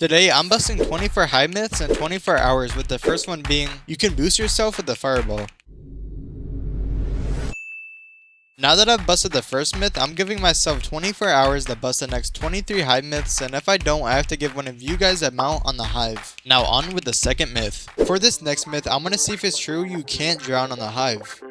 Today, I'm busting 24 Hive myths in 24 hours, with the first one being, you can boost yourself with the fireball. Now that I've busted the first myth, I'm giving myself 24 hours to bust the next 23 Hive myths, and if I don't, I have to give one of you guys a mount on the Hive. Now on with the second myth. For this next myth, I'm gonna see if it's true you can't drown on the Hive.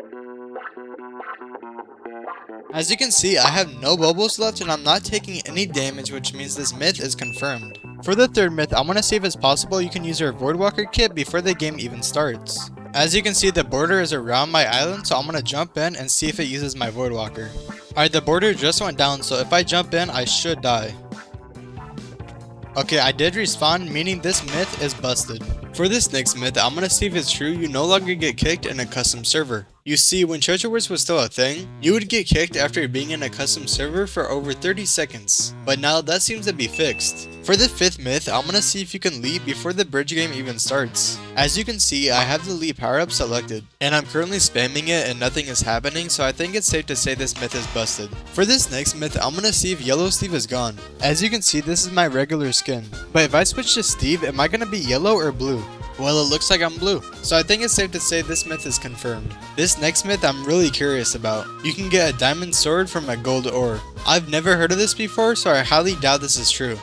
As you can see, I have no bubbles left and I'm not taking any damage, which means this myth is confirmed. For the third myth, I'm gonna see if it's possible you can use your Voidwalker kit before the game even starts. As you can see, the border is around my island, so I'm gonna jump in and see if it uses my Voidwalker. Alright, the border just went down, so if I jump in, I should die. Okay, I did respawn, meaning this myth is busted. For this next myth, I'm gonna see if it's true you no longer get kicked in a custom server. You see, when Treasure Wars was still a thing, you would get kicked after being in a custom server for over 30 seconds. But now that seems to be fixed. For the fifth myth, I'm gonna see if you can leap before the bridge game even starts. As you can see, I have the leap power up selected, and I'm currently spamming it and nothing is happening, so I think it's safe to say this myth is busted. For this next myth, I'm gonna see if yellow Steve is gone. As you can see, this is my regular skin. But if I switch to Steve, am I gonna be yellow or blue? Well, it looks like I'm blue, so I think it's safe to say this myth is confirmed. This next myth I'm really curious about. You can get a diamond sword from a gold ore. I've never heard of this before, so I highly doubt this is true.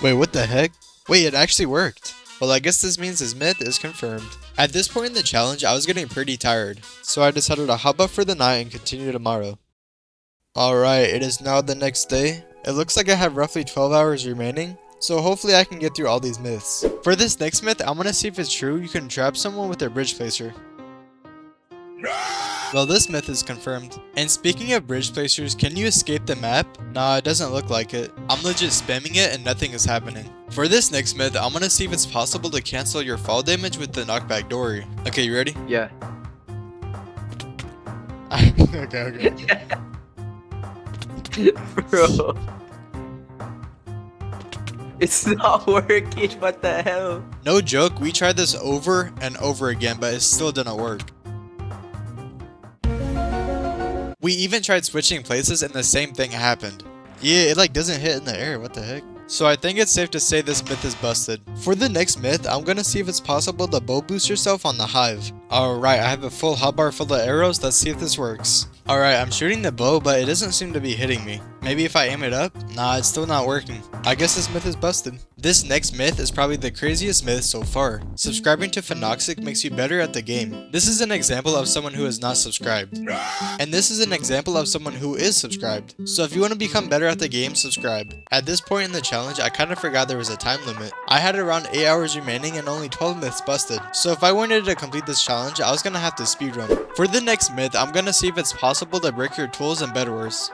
Wait, what the heck? Wait, it actually worked. Well, I guess this means this myth is confirmed. At this point in the challenge, I was getting pretty tired, so I decided to hop up for the night and continue tomorrow. Alright, it is now the next day. It looks like I have roughly 12 hours remaining, so hopefully I can get through all these myths. For this next myth, I'm gonna see if it's true you can trap someone with their bridge placer. Well, this myth is confirmed. And speaking of bridge placers, can you escape the map? Nah, it doesn't look like it. I'm legit spamming it and nothing is happening. For this next myth, I'm gonna see if it's possible to cancel your fall damage with the knockback dory. Okay, you ready? Yeah. okay. Bro. It's not working, what the hell? No joke, we tried this over and over again, but it still didn't work. We even tried switching places and the same thing happened. Yeah, it like doesn't hit in the air, what the heck? So I think it's safe to say this myth is busted. For the next myth, I'm gonna see if it's possible to bow boost yourself on the Hive. Alright, I have a full hotbar full of arrows, let's see if this works. Alright, I'm shooting the bow, but it doesn't seem to be hitting me. Maybe if I aim it up? Nah, it's still not working. I guess this myth is busted. This next myth is probably the craziest myth so far. Subscribing to Phenoxic makes you better at the game. This is an example of someone who is not subscribed. And this is an example of someone who is subscribed. So if you want to become better at the game, subscribe. At this point in the challenge, I kind of forgot there was a time limit. I had around 8 hours remaining and only 12 myths busted. So if I wanted to complete this challenge, I was gonna have to speedrun. For the next myth, I'm gonna see if it's possible to break your tools in Bed Wars.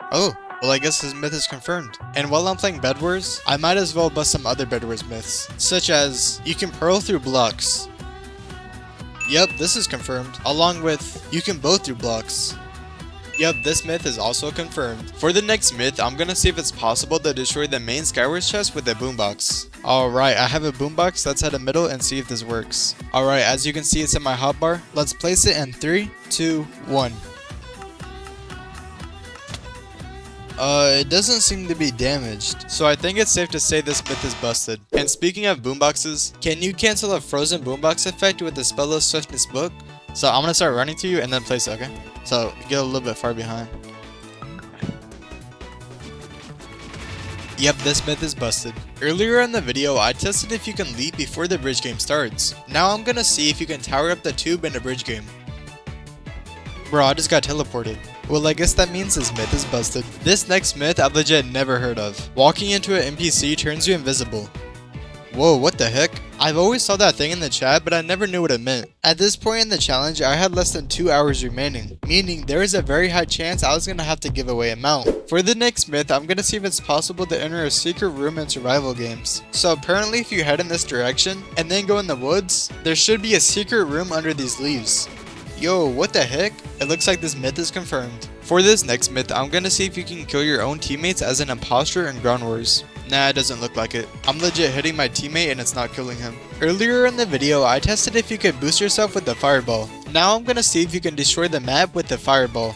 Oh, well I guess this myth is confirmed. And while I'm playing Bed Wars, I might as well bust some other Bed Wars myths, such as, you can pearl through blocks. Yep, this is confirmed, along with, you can bow through blocks. Yep, this myth is also confirmed. For the next myth, I'm gonna see if it's possible to destroy the main Skywars chest with a boombox. Alright, I have a boombox, let's head to middle and see if this works. Alright, as you can see it's in my hotbar. Let's place it in 3, 2, 1. It doesn't seem to be damaged, so I think it's safe to say this myth is busted. And speaking of boomboxes, can you cancel a frozen boombox effect with the spell of Swiftness book? So I'm gonna start running to you and then place it, okay? So get a little bit far behind. Yep, this myth is busted. Earlier in the video, I tested if you can leap before the bridge game starts. Now I'm gonna see if you can tower up the tube in a bridge game. Bro, I just got teleported. Well, I guess that means this myth is busted. This next myth I've legit never heard of. Walking into an NPC turns you invisible. Whoa, what the heck? I've always saw that thing in the chat, but I never knew what it meant. At this point in the challenge, I had less than 2 hours remaining, meaning there is a very high chance I was gonna have to give away a mount. For the next myth, I'm gonna see if it's possible to enter a secret room in survival games. So apparently if you head in this direction, and then go in the woods, there should be a secret room under these leaves. Yo, what the heck? It looks like this myth is confirmed. For this next myth, I'm gonna see if you can kill your own teammates as an imposter in Ground Wars. Nah, it doesn't look like it. I'm legit hitting my teammate and it's not killing him. Earlier in the video, I tested if you could boost yourself with the fireball. Now I'm gonna see if you can destroy the map with the fireball.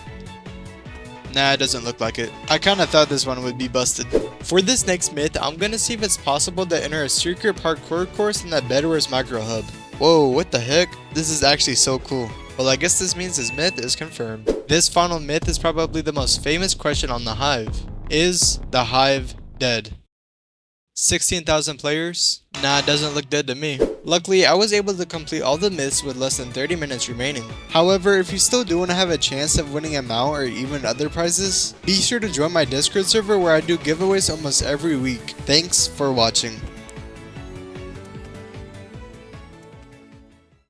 Nah, it doesn't look like it. I kinda thought this one would be busted. For this next myth, I'm gonna see if it's possible to enter a secret parkour course in that Bedwars micro hub. Whoa, what the heck? This is actually so cool. Well, I guess this means this myth is confirmed. This final myth is probably the most famous question on the Hive. Is the Hive dead? 16,000 players? Nah, it doesn't look dead to me. Luckily, I was able to complete all the myths with less than 30 minutes remaining. However, if you still do want to have a chance of winning a mount or even other prizes, be sure to join my Discord server where I do giveaways almost every week. Thanks for watching.